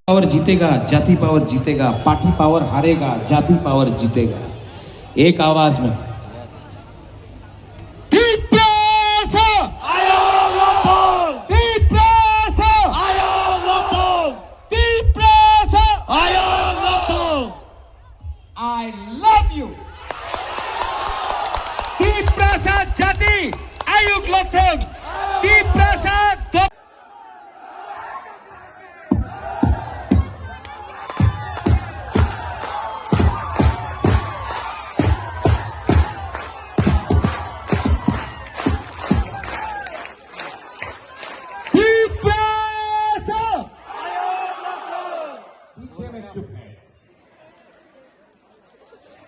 Power जीतेगा, जाति power जीतेगा, पार्टी पावर हारेगा, जाति पावर जीतेगा। एक आवाज में I love you. Deep Prasad Jati Ayuk Lothong. Deep Prasad.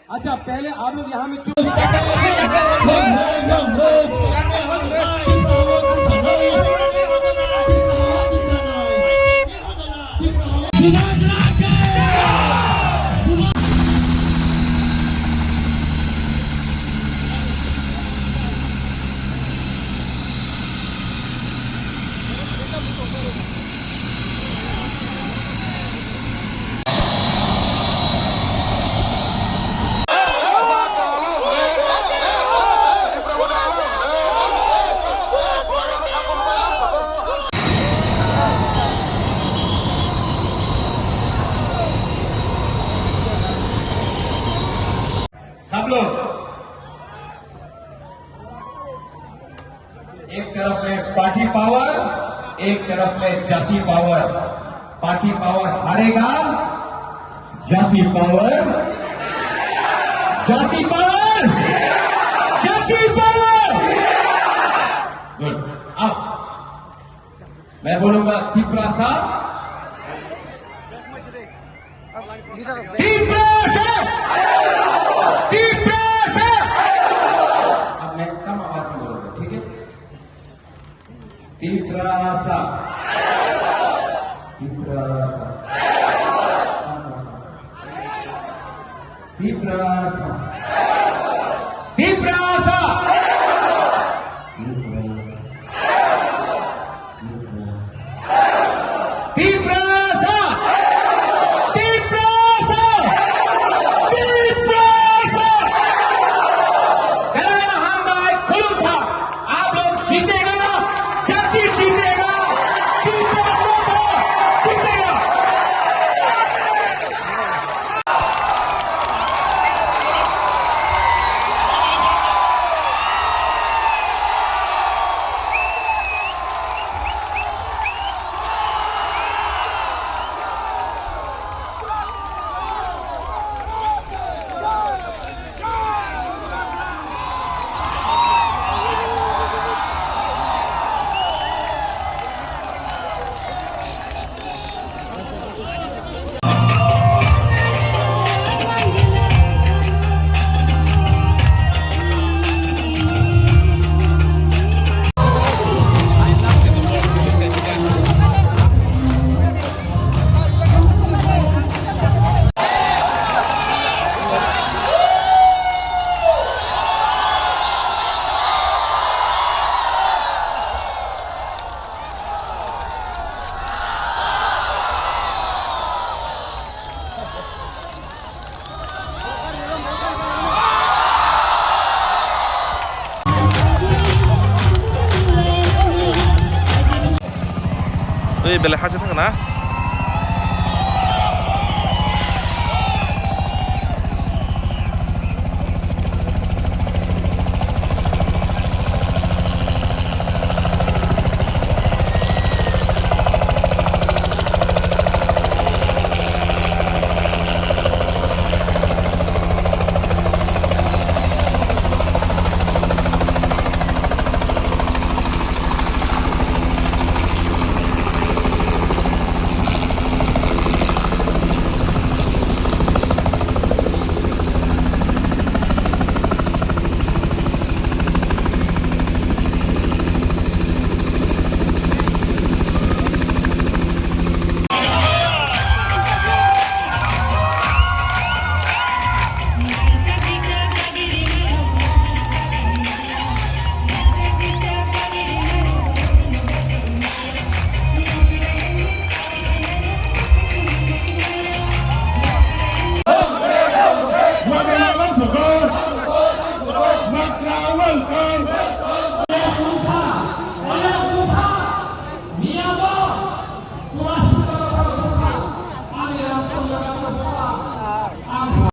अच्छा पहले आप लोग यहाँ में सब लोग एक तरफ में पार्टी पावर, एक तरफ में जाति पावर। पार्टी पावर हारेगा, जाति पावर, जाति पावर, जाति पावर। गुड। अब मैं बोलूंगा तिप्रासा, अब मैं कम आवाज में बोलूंगा, ठीक है? तिप्रासा, तिप्रासा, तिप्रासा, तिप्रासा, तिप्रासा, बेलेग हाजो थाङो ना